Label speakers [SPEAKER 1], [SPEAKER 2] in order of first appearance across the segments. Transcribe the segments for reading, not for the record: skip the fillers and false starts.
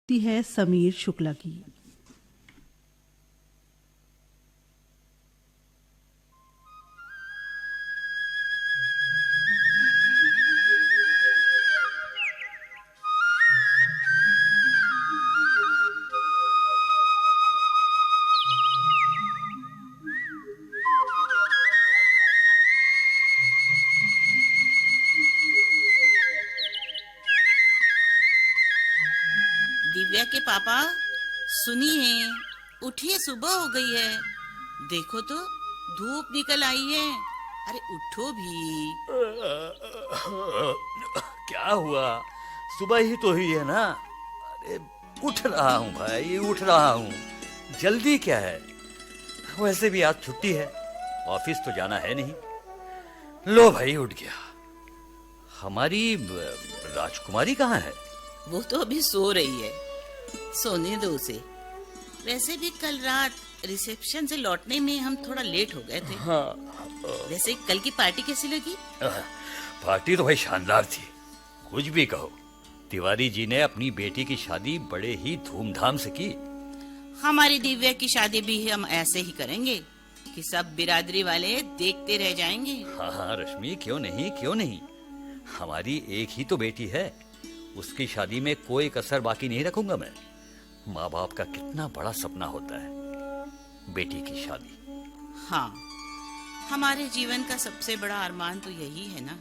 [SPEAKER 1] ती है समीर शुक्ला की।
[SPEAKER 2] दिव्या के पापा, सुनिए, उठिए, सुबह हो गई है। देखो तो धूप निकल आई है। अरे उठो भी।
[SPEAKER 3] क्या हुआ? सुबह ही तो हुई है ना। अरे उठ रहा हूँ भाई, उठ रहा हूँ। जल्दी क्या है? वैसे भी आज छुट्टी है, ऑफिस तो जाना है नहीं। लो भाई, उठ गया। हमारी राजकुमारी कहाँ है?
[SPEAKER 2] वो तो अभी सो रही है, सोने दो उसे। वैसे भी कल रात रिसेप्शन से लौटने में हम थोड़ा लेट हो गए थे।
[SPEAKER 3] हाँ।
[SPEAKER 2] वैसे कल की पार्टी कैसी लगी?
[SPEAKER 3] पार्टी तो भाई शानदार थी, कुछ भी कहो। तिवारी जी ने अपनी बेटी की शादी बड़े ही धूमधाम से की।
[SPEAKER 2] हमारी दिव्या की शादी भी हम ऐसे ही करेंगे कि सब बिरादरी वाले देखते रह जाएंगे।
[SPEAKER 3] हाँ हाँ रश्मि, क्यों नहीं, क्यों नहीं। हमारी एक ही तो बेटी है, उसकी शादी में कोई कसर बाकी नहीं रखूंगा मैं। माँ बाप का कितना बड़ा सपना होता है बेटी की शादी।
[SPEAKER 2] हाँ, हमारे जीवन का सबसे बड़ा अरमान तो यही है ना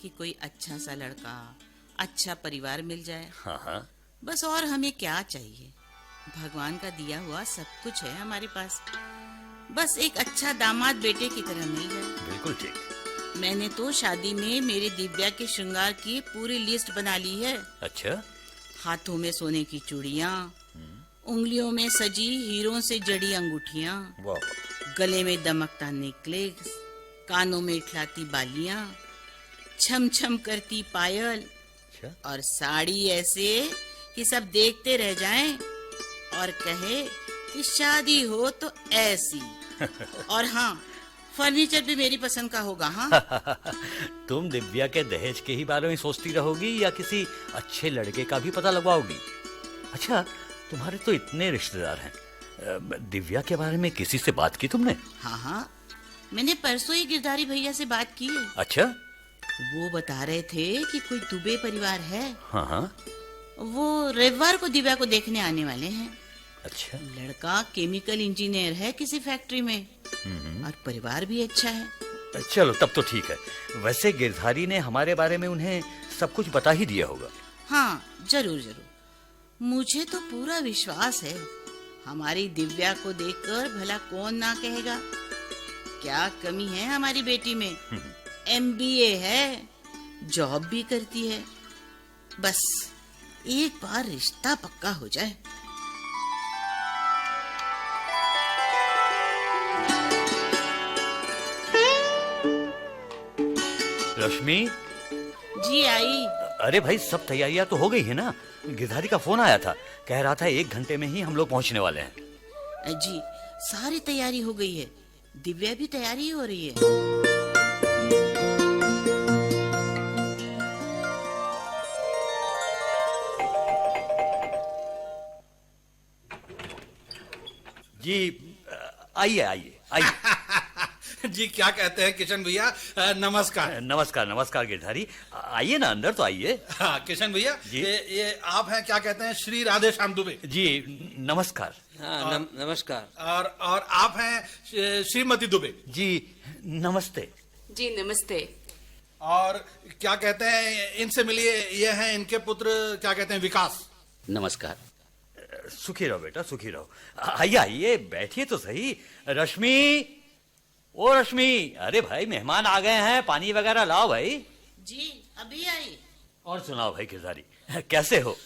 [SPEAKER 2] कि कोई अच्छा सा लड़का, अच्छा परिवार मिल जाए।
[SPEAKER 3] हाँ हाँ,
[SPEAKER 2] बस और हमें क्या चाहिए? भगवान का दिया हुआ सब कुछ है हमारे पास। बस एक अच्छा दामाद बेटे की तरह मिल जाए।
[SPEAKER 3] बिल्कुल ठीक।
[SPEAKER 2] मैंने तो शादी में मेरी दिव्या के श्रृंगार की पूरी लिस्ट बना ली है।
[SPEAKER 3] अच्छा।
[SPEAKER 2] हाथों में सोने की चूड़ियाँ, उंगलियों में सजी हीरों से जड़ी अंगूठियाँ,
[SPEAKER 3] वाह।
[SPEAKER 2] गले में दमकता नेकलेस, कानों में इठलाती बालियाँ, छम छम करती पायल,
[SPEAKER 3] अच्छा।
[SPEAKER 2] और साड़ी ऐसे कि सब देखते रह जाएं और कहे कि शादी हो तो ऐसी। और हाँ, फर्नीचर भी मेरी पसंद का होगा। हाँ।
[SPEAKER 3] तुम दिव्या के दहेज के ही बारे में सोचती रहोगी या किसी अच्छे लड़के का भी पता लगवाओगी? अच्छा, तुम्हारे तो इतने रिश्तेदार हैं, दिव्या के बारे में किसी से बात की तुमने?
[SPEAKER 2] हाँ हाँ, मैंने परसों ही गिरधारी भैया से बात की है।
[SPEAKER 3] अच्छा।
[SPEAKER 2] वो बता रहे थे कि कोई दुबे परिवार है।
[SPEAKER 3] हाँ हाँ।
[SPEAKER 2] वो रविवार को दिव्या को देखने आने वाले हैं।
[SPEAKER 3] अच्छा।
[SPEAKER 2] लड़का केमिकल इंजीनियर है किसी फैक्ट्री में, और परिवार भी अच्छा है।
[SPEAKER 3] चलो तब तो ठीक है। वैसे गिरधारी ने हमारे बारे में उन्हें सब कुछ बता ही दिया होगा।
[SPEAKER 2] हाँ, जरूर जरूर। मुझे तो पूरा विश्वास है, हमारी दिव्या को देखकर भला कौन ना कहेगा क्या कमी है हमारी बेटी में। MBA है, जॉब भी करती है। बस एक बार रिश्ता पक्का हो जाए।
[SPEAKER 3] रश्मि।
[SPEAKER 2] जी आई।
[SPEAKER 3] अरे भाई, सब तैयारियां तो हो गई है ना? गिरधारी का फोन आया था, कह रहा था 1 घंटे में ही हम लोग पहुंचने वाले हैं।
[SPEAKER 2] जी, सारी तैयारी हो गई है। दिव्या भी तैयारी हो रही है।
[SPEAKER 3] जी आइए आइए आइए।
[SPEAKER 4] जी क्या कहते हैं किशन भैया? नमस्कार।
[SPEAKER 3] नमस्कार नमस्कार गिरधारी, आइए ना, अंदर तो आइए।
[SPEAKER 4] हाँ किशन भैया,
[SPEAKER 3] जी।
[SPEAKER 4] ये आप हैं, क्या कहते हैं, श्री राधे श्याम दुबे।
[SPEAKER 3] जी नमस्कार।
[SPEAKER 5] हाँ, नमस्कार।
[SPEAKER 4] और आप हैं श्रीमती दुबे।
[SPEAKER 3] जी नमस्ते।
[SPEAKER 6] जी नमस्ते।
[SPEAKER 4] और क्या कहते हैं, इनसे मिलिए, ये हैं इनके पुत्र, क्या कहते हैं, विकास।
[SPEAKER 5] नमस्कार।
[SPEAKER 3] सुखी रहो बेटा, सुखी रहो। आइए आइए, बैठिए तो सही। रश्मि, ओ रश्मि, अरे भाई मेहमान आ गए हैं, पानी वगैरह लाओ भाई।
[SPEAKER 2] जी अभी आई।
[SPEAKER 3] और सुनाओ भाई गिरधारी, कैसे हो?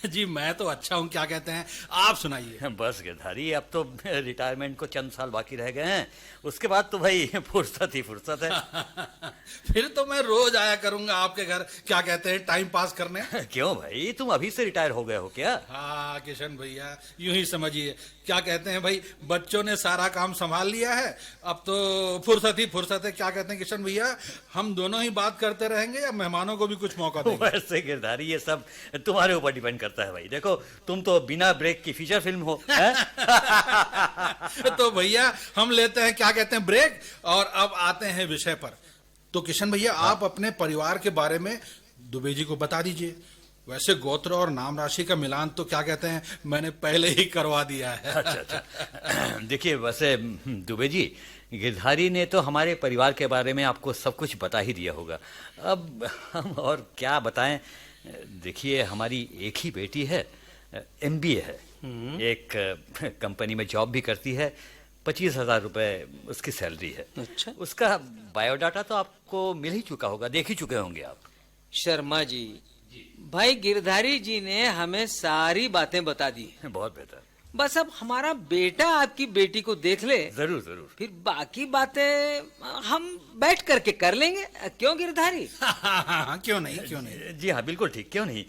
[SPEAKER 4] जी मैं तो अच्छा हूँ, क्या कहते हैं, आप सुनाइए।
[SPEAKER 3] बस गिरधारी, अब तो रिटायरमेंट को चंद साल बाकी रह गए हैं, उसके बाद तो भाई फुर्सत ही फुर्सत है।
[SPEAKER 4] फिर तो मैं रोज आया करूंगा आपके घर, क्या कहते हैं, टाइम पास करने।
[SPEAKER 3] क्यों भाई, तुम अभी से रिटायर हो गए हो क्या?
[SPEAKER 4] हाँ किशन भैया, यूं ही समझिए, क्या कहते हैं भाई, बच्चों ने सारा काम संभाल लिया है, अब तो फुर्सत ही फुर्सत है। क्या कहते हैं किशन भैया, हम दोनों ही बात करते रहेंगे या मेहमानों को भी कुछ मौका देंगे?
[SPEAKER 3] वैसे गिरधारी, ये सब तुम्हारे ऊपर डिपेंड तंग करता है भाई। देखो तुम तो बिना ब्रेक की फीचर फिल्म हो, हैं?
[SPEAKER 4] तो भैया हम लेते हैं क्या कहते हैं ब्रेक, और अब आते हैं विषय पर। तो किशन भैया आप अपने परिवार के बारे में दुबे जी को बता दीजिए। वैसे गोत्र और नाम राशि का मिलान तो क्या कहते हैं मैंने पहले ही करवा दिया है।
[SPEAKER 3] अच्छा। देखिए वैसे दुबे जी, गिरधारी ने तो हमारे परिवार के बारे में आपको सब कुछ बता ही दिया होगा। अब हम और क्या बताएं। देखिए हमारी एक ही बेटी है, MBA है, एक कंपनी में जॉब भी करती है, 25,000 रुपए उसकी सैलरी है।
[SPEAKER 5] अच्छा।
[SPEAKER 3] उसका बायोडाटा तो आपको मिल ही चुका होगा, देख ही चुके होंगे आप।
[SPEAKER 5] शर्मा जी, भाई गिरधारी जी ने हमें सारी बातें बता दी।
[SPEAKER 3] बहुत बेहतर।
[SPEAKER 5] बस अब हमारा बेटा आपकी बेटी को देख ले,
[SPEAKER 3] जरूर जरूर।
[SPEAKER 5] फिर बाकी बातें हम बैठ करके कर लेंगे। क्यों गिरधारी?
[SPEAKER 4] हाँ, क्यों नहीं क्यों नहीं।
[SPEAKER 3] जी हाँ बिल्कुल ठीक, क्यों नहीं।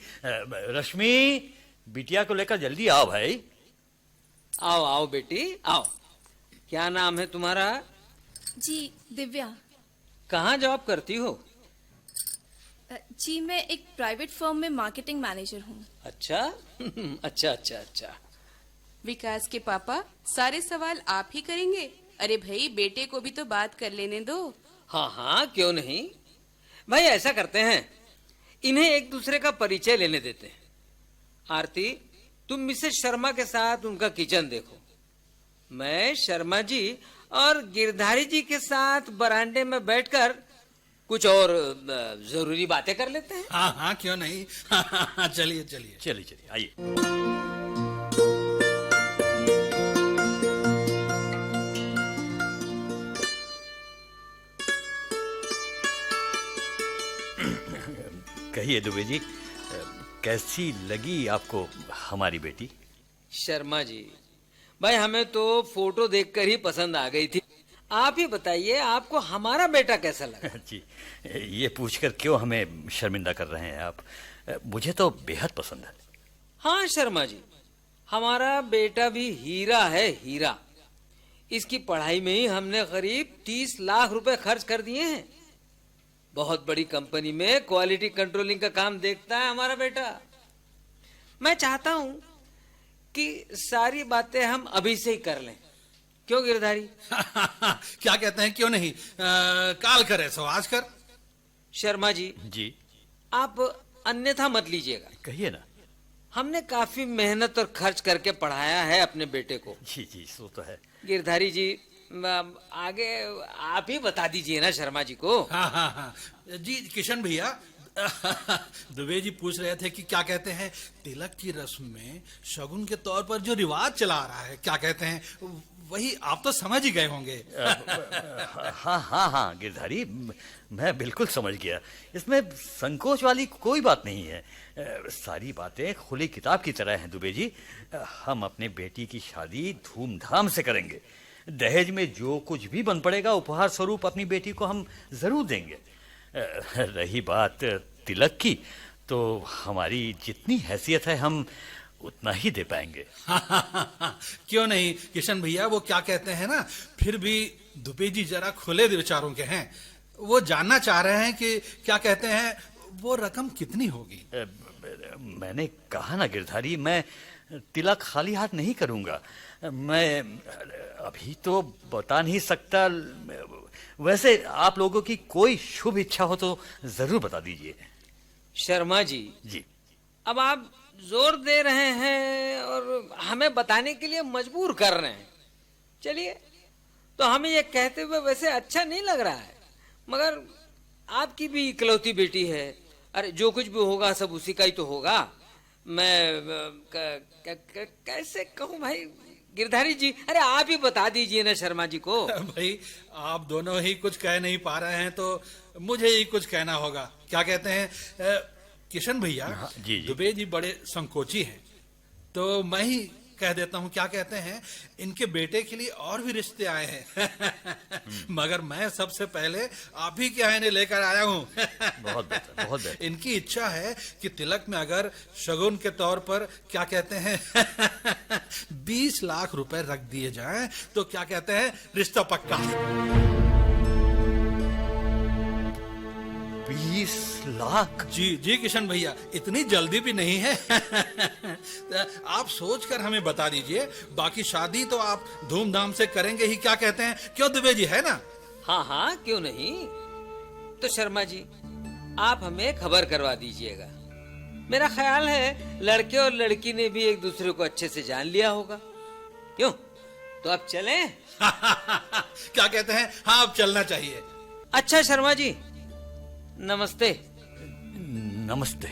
[SPEAKER 3] रश्मि, बिटिया को लेकर जल्दी आओ भाई।
[SPEAKER 5] आओ आओ बेटी आओ। क्या नाम है तुम्हारा?
[SPEAKER 6] जी दिव्या।
[SPEAKER 5] कहाँ जॉब करती हो?
[SPEAKER 6] जी मैं एक प्राइवेट फर्म में मार्केटिंग मैनेजर हूँ।
[SPEAKER 5] अच्छा अच्छा अच्छा अच्छा।
[SPEAKER 7] विकास के पापा, सारे सवाल आप ही करेंगे? अरे भाई, बेटे को भी तो बात कर लेने दो।
[SPEAKER 5] हाँ हाँ क्यों नहीं। भाई ऐसा करते हैं, इन्हें एक दूसरे का परिचय लेने देते हैं। आरती, तुम मिसेस शर्मा के साथ उनका किचन देखो। मैं शर्मा जी और गिरधारी जी के साथ बरामदे में बैठकर कुछ और जरूरी बातें कर लेते हैं।
[SPEAKER 4] हाँ हाँ क्यों नहीं। हाँ, चलिए चलिए
[SPEAKER 3] चलिए चलिए आइए। कहिए दुबे जी, कैसी लगी आपको हमारी बेटी?
[SPEAKER 5] शर्मा जी, भाई हमें तो फोटो देखकर ही पसंद आ गई थी। आप ही बताइए आपको हमारा बेटा कैसा लगा?
[SPEAKER 3] जी, ये पूछकर क्यों हमें शर्मिंदा कर रहे हैं आप? मुझे तो बेहद पसंद है।
[SPEAKER 5] हाँ शर्मा जी, हमारा बेटा भी हीरा है, हीरा। इसकी पढ़ाई में ही हमने करीब 30 लाख रुपए खर्च कर दिए हैं। बहुत बड़ी कंपनी में क्वालिटी कंट्रोलिंग का काम देखता है हमारा बेटा। मैं चाहता हूं कि सारी बातें हम अभी से ही कर लें। क्यों गिरधारी?
[SPEAKER 4] क्या कहते हैं क्यों नहीं। काल करे सो आज कर।
[SPEAKER 5] शर्मा जी,
[SPEAKER 3] जी
[SPEAKER 5] आप अन्यथा मत लीजिएगा।
[SPEAKER 3] कहिए ना।
[SPEAKER 5] हमने काफी मेहनत और खर्च करके पढ़ाया है अपने बेटे को।
[SPEAKER 3] जी जी सो तो है।
[SPEAKER 5] गिरधारी जी, आगे आप ही बता दीजिए ना शर्मा जी को।
[SPEAKER 4] हाँ हाँ हाँ जी किशन भैया, दुबे जी पूछ रहे थे कि क्या कहते हैं तिलक की रस्म में शगुन के तौर पर जो रिवाज चला आ रहा है, क्या कहते हैं वही आप तो समझ ही गए होंगे।
[SPEAKER 3] हाँ हाँ हाँ गिरधारी, मैं बिल्कुल समझ गया। इसमें संकोच वाली कोई बात नहीं है। सारी बातें खुली किताब की तरह हैं दुबे जी। हम अपने बेटी की शादी धूमधाम से करेंगे। दहेज में जो कुछ भी बन पड़ेगा उपहार स्वरूप अपनी बेटी को हम जरूर देंगे। रही बात तिलक की, तो हमारी जितनी हैसियत है हम उतना ही दे पाएंगे।
[SPEAKER 4] क्यों नहीं किशन भैया, वो क्या कहते हैं ना, फिर भी दुबे जी जरा खुले विचारों के हैं। वो जानना चाह रहे हैं कि क्या कहते हैं वो रकम कितनी होगी।
[SPEAKER 3] मैंने कहा ना गिरधारी, मैं तिलक खाली हाथ नहीं करूंगा। मैं अभी तो बता नहीं सकता। वैसे आप लोगों की कोई शुभ इच्छा हो तो जरूर बता दीजिए।
[SPEAKER 5] शर्मा जी,
[SPEAKER 3] जी
[SPEAKER 5] अब आप जोर दे रहे हैं और हमें बताने के लिए मजबूर कर रहे हैं। चलिए, तो हमें ये कहते हुए वैसे अच्छा नहीं लग रहा है, मगर आपकी भी इकलौती बेटी है। अरे जो कुछ भी होगा सब उसी का ही तो होगा। मैं कैसे कहूँ भाई गिरधारी जी, अरे आप ही बता दीजिए ना शर्मा जी को।
[SPEAKER 4] भाई आप दोनों ही कुछ कह नहीं पा रहे हैं तो मुझे ही कुछ कहना होगा। क्या कहते हैं किशन भैया,
[SPEAKER 3] जी।
[SPEAKER 4] दुबे जी बड़े संकोची हैं, तो मैं ही कह देता हूँ। क्या कहते हैं इनके बेटे के लिए और भी रिश्ते आए हैं। मगर मैं सबसे पहले आप ही के आने लेकर आया हूँ।
[SPEAKER 3] बहुत बेहतर, बहुत बेहतर।
[SPEAKER 4] इनकी इच्छा है कि तिलक में अगर शगुन के तौर पर क्या कहते हैं 20 लाख रुपए रख दिए जाएं तो क्या कहते हैं रिश्ता पक्का।
[SPEAKER 3] 20 लाख?
[SPEAKER 4] जी जी किशन भैया, इतनी जल्दी भी नहीं है। आप सोचकर हमें बता दीजिए, बाकी शादी तो आप धूमधाम से करेंगे ही, क्या कहते हैं? क्यों दुबे जी, है ना?
[SPEAKER 5] हाँ हाँ, क्यों नहीं। तो शर्मा जी, आप हमें खबर करवा दीजिएगा। मेरा ख्याल है लड़के और लड़की ने भी एक दूसरे को अच्छे से जान लिया होगा। क्यों, तो अब चलें?
[SPEAKER 4] क्या कहते हैं? हाँ, अब चलना चाहिए।
[SPEAKER 5] अच्छा शर्मा जी, नमस्ते।
[SPEAKER 3] नमस्ते।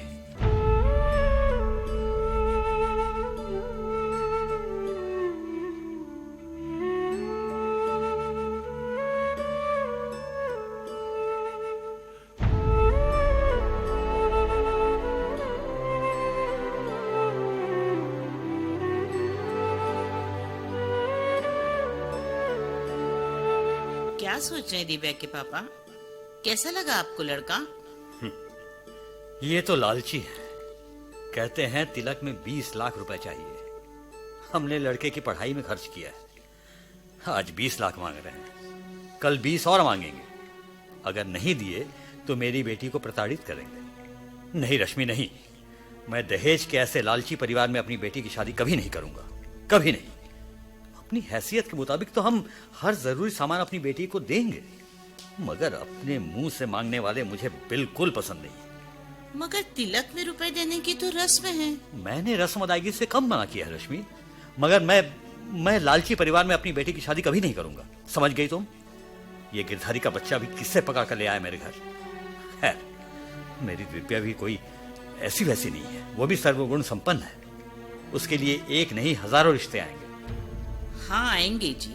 [SPEAKER 2] क्या सोच रहे हैं दिव्या के पापा? कैसा लगा आपको लड़का?
[SPEAKER 3] ये तो लालची है। कहते हैं तिलक में 20 लाख रुपए चाहिए। हमने लड़के की पढ़ाई में खर्च किया है। आज 20 लाख मांग रहे हैं, कल 20 और मांगेंगे। अगर नहीं दिए तो मेरी बेटी को प्रताड़ित करेंगे। नहीं रश्मि, नहीं, मैं दहेज के ऐसे लालची परिवार में अपनी बेटी की शादी कभी नहीं करूंगा, कभी नहीं। अपनी हैसियत के मुताबिक तो हम हर जरूरी सामान अपनी बेटी को देंगे, मगर अपने मुंह से मांगने वाले मुझे बिल्कुल पसंद नहीं।
[SPEAKER 2] मगर तिलक में रुपए देने की तो रस्म है।
[SPEAKER 3] मैंने रस्म अदायगी से कम मना किया है रश्मि, मगर मैं लालची परिवार में अपनी बेटी की शादी कभी नहीं करूंगा। समझ गई तुम? ये गिरधारी का बच्चा भी किससे पकड़ कर ले आया मेरे घर। खैर, मेरी दिव्या भी कोई ऐसी वैसी नहीं है, वो भी सर्वगुण संपन्न है। उसके लिए एक नहीं हजारों रिश्ते आएंगे।
[SPEAKER 2] हाँ आएंगे जी,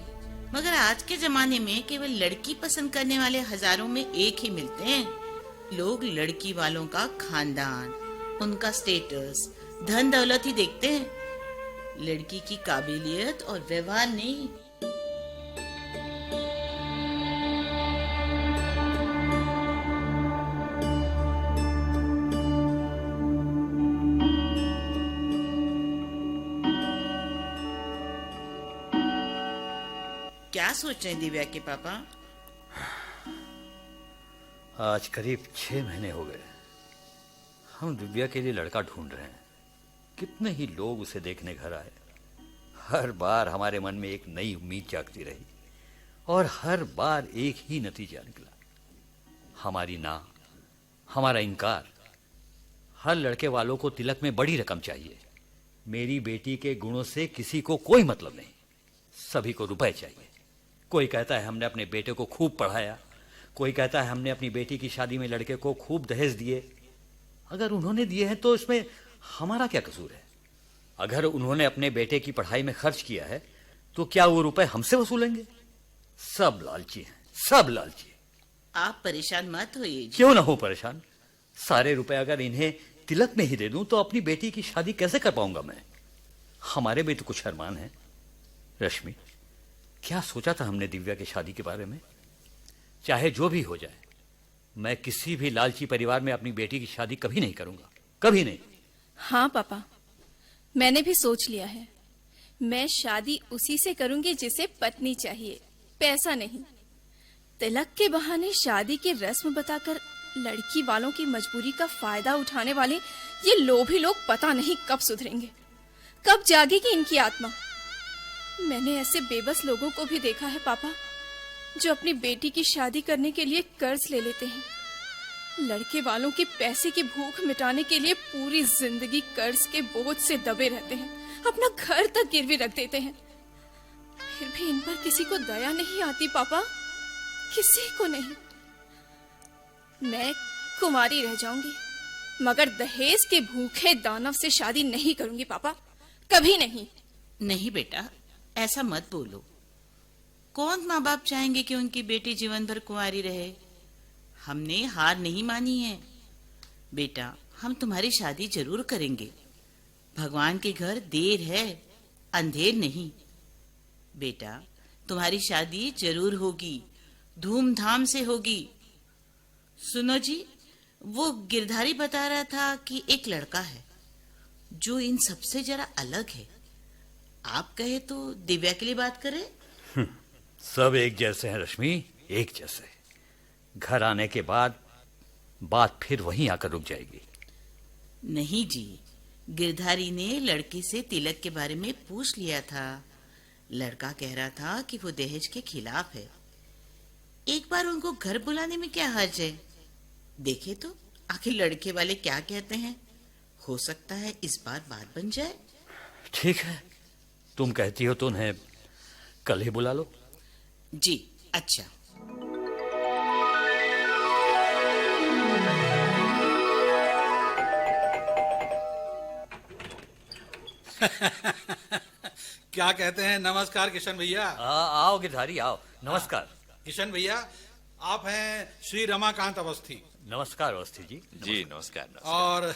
[SPEAKER 2] मगर आज के जमाने में केवल लड़की पसंद करने वाले हजारों में एक ही मिलते हैं। लोग लड़की वालों का खानदान, उनका स्टेटस, धन दौलत ही देखते हैं, लड़की की काबिलियत और व्यवहार नहीं। क्या सोच रहे हैं दिव्या के पापा?
[SPEAKER 3] आज करीब 6 महीने हो गए हम दिव्या के लिए लड़का ढूंढ रहे हैं। कितने ही लोग उसे देखने घर आए। हर बार हमारे मन में एक नई उम्मीद जागती रही और हर बार एक ही नतीजा निकला, हमारी ना, हमारा इनकार। हर लड़के वालों को तिलक में बड़ी रकम चाहिए। मेरी बेटी के गुणों से किसी को कोई मतलब नहीं, सभी को रुपए चाहिए। कोई कहता है हमने अपने बेटे को खूब पढ़ाया, कोई कहता है हमने अपनी बेटी की शादी में लड़के को खूब दहेज दिए। अगर उन्होंने दिए हैं तो इसमें हमारा क्या कसूर है? अगर उन्होंने अपने बेटे की पढ़ाई में खर्च किया है तो क्या वो रुपए हमसे वसूलेंगे? सब लालची हैं, सब लालची।
[SPEAKER 2] आप परेशान मत होइए जी।
[SPEAKER 3] क्यों ना हो परेशान? सारे रुपए अगर इन्हें तिलक में ही दे दूं तो अपनी बेटी की शादी कैसे कर पाऊंगा मैं? हमारे भी तो कुछ अरमान है। रश्मि, क्या सोचा था हमने दिव्या की शादी के बारे में? चाहे जो भी हो जाए, मैं किसी भी लालची परिवार में अपनी बेटी की शादी कभी नहीं करूंगा, कभी नहीं।
[SPEAKER 6] हाँ पापा, मैंने भी सोच लिया है। मैं शादी उसी से करूंगी जिसे पत्नी चाहिए, पैसा नहीं। तिलक के बहाने शादी की रस्म बताकर लड़की वालों की मजबूरी का फायदा उठाने वाले ये लोभी लोग पता नहीं कब सुधरेंगे, कब जागेगी इनकी आत्मा। मैंने ऐसे बेबस लोगों को भी देखा है पापा, जो अपनी बेटी की शादी करने के लिए कर्ज ले लेते हैं। लड़के वालों की पैसे की भूख मिटाने के लिए पूरी जिंदगी कर्ज के बोझ से दबे रहते हैं, अपना घर तक गिरवी रख देते हैं। फिर भी इन पर किसी को दया नहीं आती पापा, किसी को नहीं। मैं कुंवारी रह जाऊंगी, मगर दहेज के भूखे दानव से शादी नहीं करूंगी पापा, कभी नहीं।
[SPEAKER 2] नहीं बेटा, ऐसा मत बोलो। कौन माँ बाप चाहेंगे कि उनकी बेटी जीवन भर कुंवारी रहे? हमने हार नहीं मानी है बेटा, हम तुम्हारी शादी जरूर करेंगे। भगवान के घर देर है, अंधेर नहीं। बेटा, तुम्हारी शादी जरूर होगी, धूमधाम से होगी। सुनो जी, वो गिरधारी बता रहा था कि एक लड़का है जो इन सबसे जरा अलग है। आप कहे तो दिव्या के लिए बात करें?
[SPEAKER 3] सब एक जैसे हैं रश्मि, एक जैसे। घर आने के बाद बात फिर वहीं आकर रुक जाएगी।
[SPEAKER 2] नहीं जी, गिरधारी ने लड़के से तिलक के बारे में पूछ लिया था। लड़का कह रहा था कि वो दहेज के खिलाफ है। एक बार उनको घर बुलाने में क्या हर्ज है? देखे तो आखिर लड़के वाले क्या कहते हैं। हो सकता है इस बार बात बन जाए।
[SPEAKER 3] ठीक है, तुम कहती हो तो उन्हें कल ही बुला लो।
[SPEAKER 2] जी अच्छा।
[SPEAKER 4] क्या कहते हैं? नमस्कार किशन भैया।
[SPEAKER 3] आओ गिरधारी आओ। नमस्कार।
[SPEAKER 4] किशन भैया, आप हैं श्री रमाकांत अवस्थी।
[SPEAKER 3] नमस्कार अवस्थी जी।
[SPEAKER 8] जी नमस्कार, नमस्कार।
[SPEAKER 4] और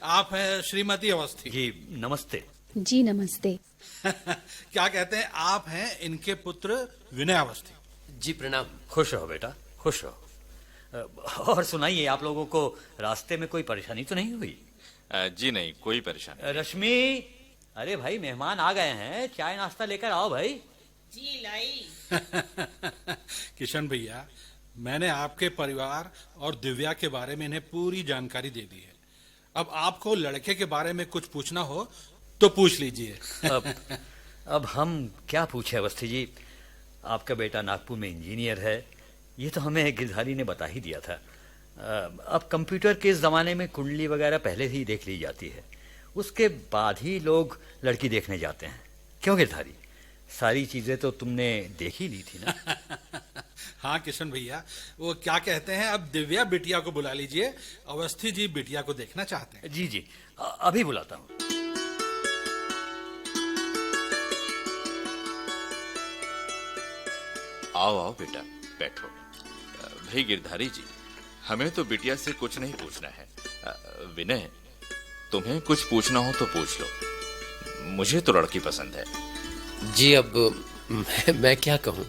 [SPEAKER 4] आप हैं श्रीमती अवस्थी।
[SPEAKER 3] जी नमस्ते।
[SPEAKER 9] जी नमस्ते।
[SPEAKER 4] क्या कहते हैं? आप हैं इनके पुत्र विनय अवस्थी।
[SPEAKER 8] जी प्रणाम।
[SPEAKER 3] खुश रहो बेटा, खुश रहो। और सुनाइए, आप लोगों को रास्ते में कोई परेशानी तो नहीं हुई?
[SPEAKER 8] जी नहीं, कोई परेशानी।
[SPEAKER 3] रश्मि, अरे भाई मेहमान आ गए हैं, चाय नाश्ता लेकर आओ भाई।
[SPEAKER 2] जी लाई।
[SPEAKER 4] किशन भैया, मैंने आपके परिवार और दिव्या के बारे में इन्हें पूरी जानकारी दे दी है। अब आपको लड़के के बारे में कुछ पूछना हो तो पूछ लीजिए।
[SPEAKER 3] अब हम क्या पूछे अवस्थी जी। आपका बेटा नागपुर में इंजीनियर है, ये तो हमें गिरधारी ने बता ही दिया था। अब कंप्यूटर के इस जमाने में कुंडली वगैरह पहले ही देख ली जाती है, उसके बाद ही लोग लड़की देखने जाते हैं। क्यों गिरधारी, सारी चीजें तो तुमने देख ही ली थी ना?
[SPEAKER 4] हाँ किशन भैया, वो क्या कहते हैं, अब दिव्या बिटिया को बुला लीजिए। अवस्थी जी बिटिया को देखना चाहते हैं।
[SPEAKER 3] जी जी, अभी बुलाता हूँ।
[SPEAKER 8] आओ आओ बेटा, बैठो। भाई गिरधारी जी, हमें तो बिटिया से कुछ नहीं पूछना है। विनय, तुम्हें कुछ पूछना हो तो पूछ लो। मुझे तो लड़की पसंद है।
[SPEAKER 10] जी अब मैं क्या कहूं।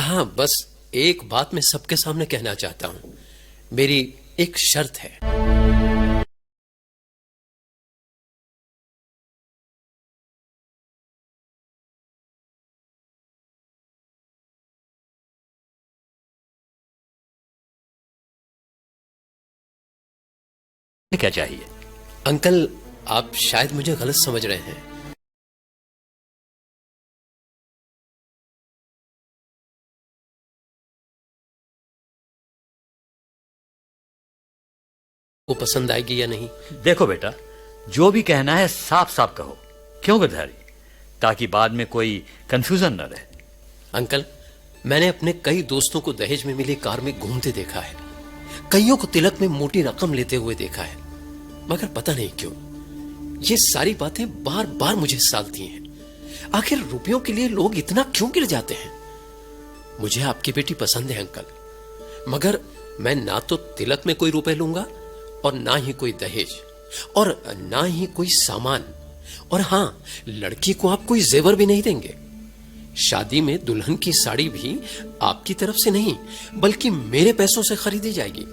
[SPEAKER 10] हाँ, बस एक बात मैं सबके सामने कहना चाहता हूं। मेरी एक शर्त है।
[SPEAKER 3] क्या चाहिए?
[SPEAKER 10] अंकल, आप शायद मुझे गलत समझ रहे हैं। वो पसंद आएगी या नहीं?
[SPEAKER 3] देखो बेटा, जो भी कहना है साफ साफ कहो। क्यों गिरधारी, ताकि बाद में कोई कंफ्यूजन न रहे।
[SPEAKER 10] अंकल, मैंने अपने कई दोस्तों को दहेज में मिली कार में घूमते देखा है, कईयों को तिलक में मोटी रकम लेते हुए देखा है, मगर पता नहीं क्यों ये सारी बातें बार बार मुझे सालती हैं। आखिर रुपयों के लिए लोग इतना क्यों गिर जाते हैं? मुझे आपकी बेटी पसंद है अंकल, मगर मैं ना तो तिलक में कोई रुपए लूंगा और ना ही कोई दहेज और ना ही कोई सामान। और हाँ, लड़की को आप कोई जेवर भी नहीं देंगे। शादी में दुल्हन की साड़ी भी आपकी तरफ से नहीं बल्कि मेरे पैसों से खरीदी जाएगी।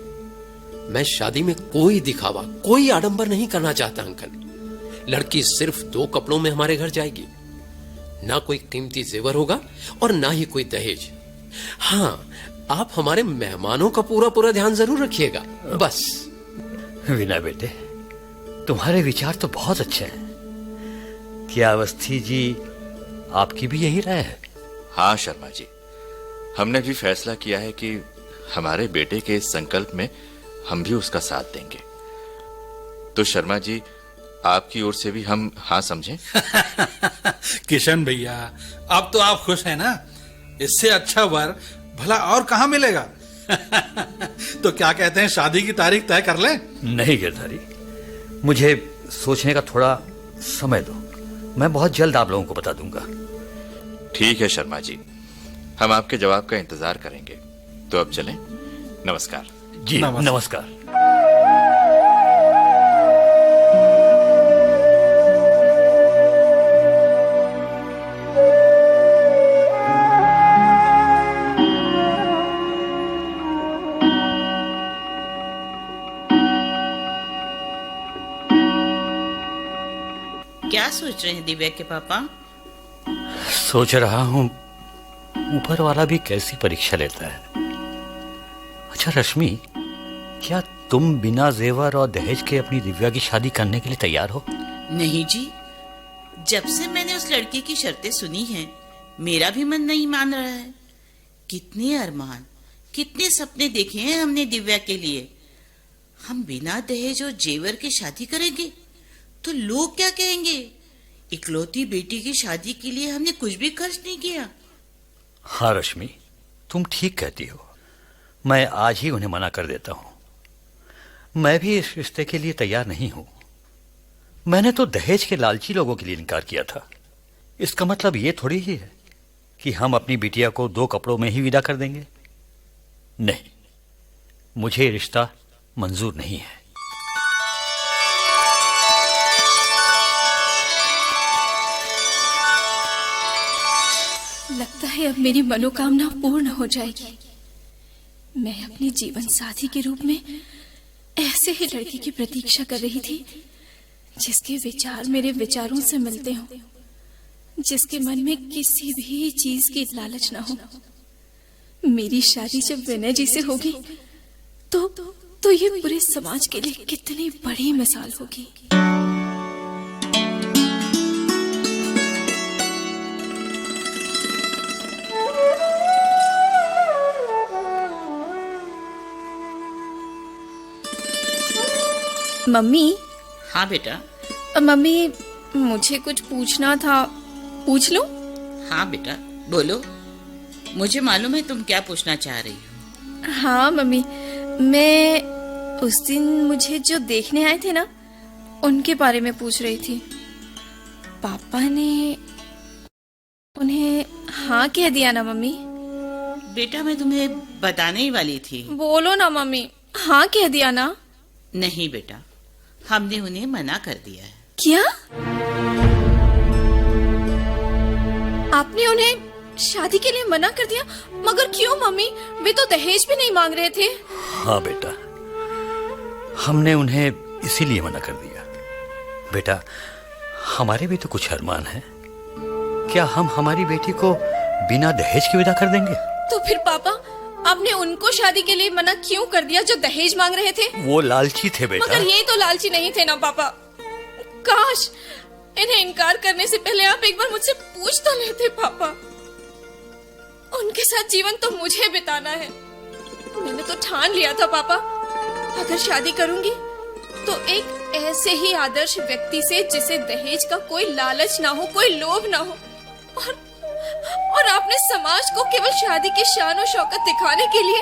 [SPEAKER 10] मैं शादी में कोई दिखावा, कोई आडंबर नहीं करना चाहता अंकल। लड़की सिर्फ 2 कपड़ों में हमारे घर जाएगी। ना कोई कीमती जेवर होगा और ना ही कोई दहेज। हाँ, आप हमारे मेहमानों का पूरा पूरा ध्यान जरूर रखिएगा, बस।
[SPEAKER 3] विनय बेटे, तुम्हारे विचार तो बहुत अच्छे हैं। क्या अवस्थी जी आपकी भी यही राय है?
[SPEAKER 8] हाँ शर्मा जी, हमने भी फैसला किया है कि हमारे बेटे के इस संकल्प में हम भी उसका साथ देंगे। तो शर्मा जी, आपकी ओर से भी हम हाँ समझें?
[SPEAKER 4] किशन भैया, अब तो आप खुश हैं ना? इससे अच्छा वर भला और कहां मिलेगा? तो क्या कहते हैं, शादी की तारीख तय कर लें?
[SPEAKER 3] नहीं गिरधारी, मुझे सोचने का थोड़ा समय दो। मैं बहुत जल्द आप लोगों को बता दूंगा।
[SPEAKER 8] ठीक है शर्मा जी, हम आपके जवाब का इंतजार करेंगे। तो अब चलें। नमस्कार।
[SPEAKER 3] जी नमस्कार।
[SPEAKER 2] क्या सोच रहे हैं दिव्या के पापा?
[SPEAKER 3] सोच रहा हूं ऊपर वाला भी कैसी परीक्षा लेता है। अच्छा रश्मि, क्या तुम बिना जेवर और दहेज के अपनी दिव्या की शादी करने के लिए तैयार हो?
[SPEAKER 2] नहीं जी, जब से मैंने उस लड़के की शर्तें सुनी हैं, मेरा भी मन नहीं मान रहा है। कितने अरमान, कितने सपने देखे हैं हमने दिव्या के लिए। हम बिना दहेज और जेवर के शादी करेंगे तो लोग क्या कहेंगे? इकलौती बेटी की शादी के लिए हमने कुछ भी खर्च नहीं किया।
[SPEAKER 3] हाँ रश्मि, तुम ठीक कहती हो। मैं आज ही उन्हें मना कर देता हूं। मैं भी इस रिश्ते के लिए तैयार नहीं हूं। मैंने तो दहेज के लालची लोगों के लिए इनकार किया था। इसका मतलब ये थोड़ी ही है कि हम अपनी बिटिया को 2 कपड़ों में ही विदा कर देंगे। नहीं, मुझे रिश्ता मंजूर नहीं है।
[SPEAKER 6] लगता है अब मेरी मनोकामना पूर्ण हो जाएगी। मैं अपने जीवन साथी के रूप में ऐसे ही लड़की की प्रतीक्षा कर रही थी जिसके विचार मेरे विचारों से मिलते हों, जिसके मन में किसी भी चीज की लालच ना हो। मेरी शादी जब विनय जी से होगी तो ये पूरे समाज के लिए कितनी बड़ी मिसाल होगी। मम्मी।
[SPEAKER 2] हाँ बेटा।
[SPEAKER 6] मम्मी, मुझे कुछ पूछना था, पूछ लूं?
[SPEAKER 2] हाँ बेटा, बोलो। मुझे मालूम है तुम क्या पूछना चाह रही हो।
[SPEAKER 6] हाँ मम्मी, मैं उस दिन मुझे जो देखने आए थे ना, उनके बारे में पूछ रही थी। पापा ने उन्हें हाँ कह दिया ना मम्मी?
[SPEAKER 2] बेटा मैं तुम्हें बताने ही वाली थी।
[SPEAKER 6] बोलो ना मम्मी, हाँ कह दिया ना?
[SPEAKER 2] नहीं बेटा, हमने उन्हें मना कर दिया है।
[SPEAKER 6] क्या? आपने उन्हें शादी के लिए मना कर दिया? मगर क्यों मम्मी? वे तो दहेज भी नहीं मांग रहे थे।
[SPEAKER 3] हाँ बेटा, हमने उन्हें इसीलिए मना कर दिया। बेटा, हमारे भी तो कुछ अरमान हैं। क्या हम हमारी बेटी को बिना दहेज के विदा कर देंगे?
[SPEAKER 6] तो फिर पापा, आपने उनको शादी के लिए मना क्यों कर दिया जो दहेज मांग रहे थे?
[SPEAKER 3] वो लालची थे बेटा।
[SPEAKER 6] मगर ये तो लालची नहीं थे ना पापा। काश इन्हें इनकार करने से पहले आप एक बार मुझसे पूछ तो लेते पापा। उनके साथ जीवन तो मुझे बिताना है। मैंने तो ठान लिया था पापा, अगर शादी करूंगी तो एक ऐसे ही आदर्श व्यक्ति से जिसे दहेज का कोई लालच ना हो, कोई लोभ ना हो। और आपने समाज को केवल शादी की शान और शौकत दिखाने के लिए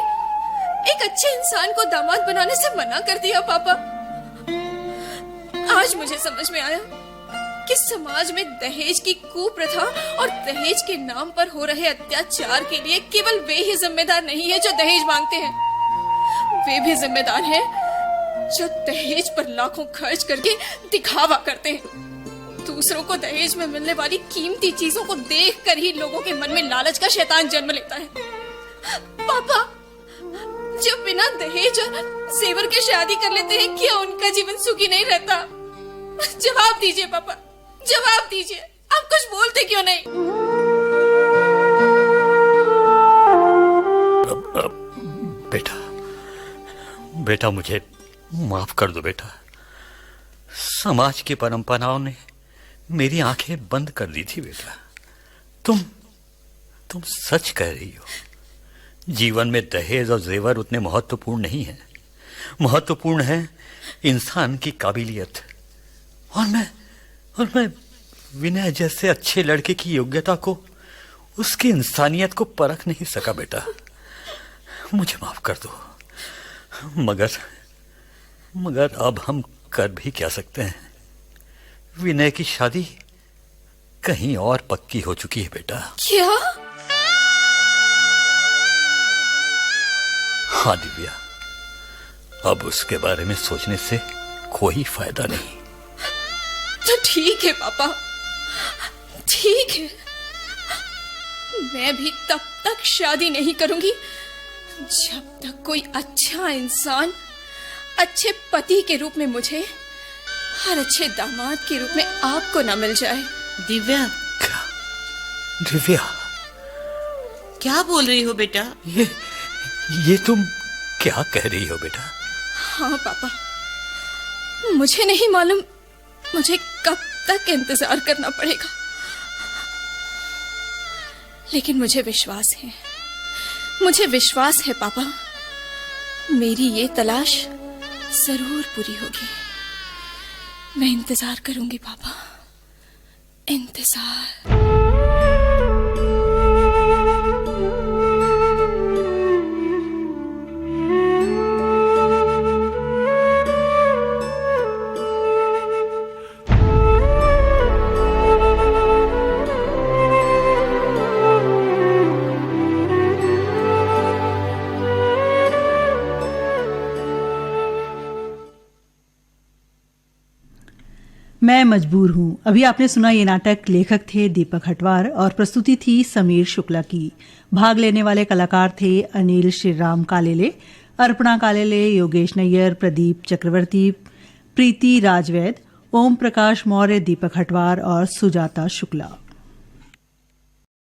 [SPEAKER 6] एक अच्छे इंसान को दामाद बनाने से मना कर दिया पापा। आज मुझे समझ में आया कि समाज में दहेज की कुप्रथा और दहेज के नाम पर हो रहे अत्याचार के लिए केवल वे ही जिम्मेदार नहीं है जो दहेज मांगते हैं। वे भी जिम्मेदार हैं जो दहेज पर लाखों खर्च करके दिखावा करते हैं। दूसरों को दहेज में मिलने वाली कीमती चीजों को देखकर ही लोगों के मन में लालच का शैतान जन्म लेता है। पापा, जो बिना दहेज और जेवर के शादी कर लेते हैं, क्या उनका जीवन सुखी नहीं रहता? जवाब दीजिए पापा, जवाब दीजिए। आप कुछ बोलते क्यों नहीं?
[SPEAKER 3] बेटा मुझे माफ कर दो बेटा। समाज की परंपराओं ने मेरी आंखें बंद कर दी थी बेटा। तुम सच कह रही हो। जीवन में दहेज और जेवर उतने महत्वपूर्ण नहीं है। महत्वपूर्ण है इंसान की काबिलियत। और मैं विनय जैसे अच्छे लड़के की योग्यता को, उसकी इंसानियत को परख नहीं सका बेटा। मुझे माफ कर दो। मगर अब हम कर भी क्या सकते हैं? विनय की शादी कहीं और पक्की हो चुकी है बेटा।
[SPEAKER 6] क्या?
[SPEAKER 3] हाँ दिव्या, अब उसके बारे में सोचने से कोई फायदा नहीं।
[SPEAKER 6] तो ठीक है पापा, ठीक है। मैं भी तब तक शादी नहीं करूंगी जब तक कोई अच्छा इंसान अच्छे पति के रूप में मुझे और अच्छे दामाद के रूप में आपको ना मिल जाए।
[SPEAKER 2] दिव्या,
[SPEAKER 3] दिव्या,
[SPEAKER 2] क्या बोल रही हो बेटा?
[SPEAKER 3] ये तुम क्या कह रही हो बेटा?
[SPEAKER 6] हाँ पापा, मुझे नहीं मालूम मुझे कब तक इंतजार करना पड़ेगा, लेकिन मुझे विश्वास है पापा, मेरी ये तलाश जरूर पूरी होगी। मैं इंतजार करूंगी पापा, इंतजार।
[SPEAKER 1] मैं मजबूर हूँ। अभी आपने सुना ये नाटक, लेखक थे दीपक हटवार और प्रस्तुति थी समीर शुक्ला की। भाग लेने वाले कलाकार थे अनिल श्रीराम कालेले, अर्पणा कालेले, योगेश नैयर, प्रदीप चक्रवर्ती, प्रीति राजवैद, ओम प्रकाश मौर्य, दीपक हटवार और सुजाता शुक्ला।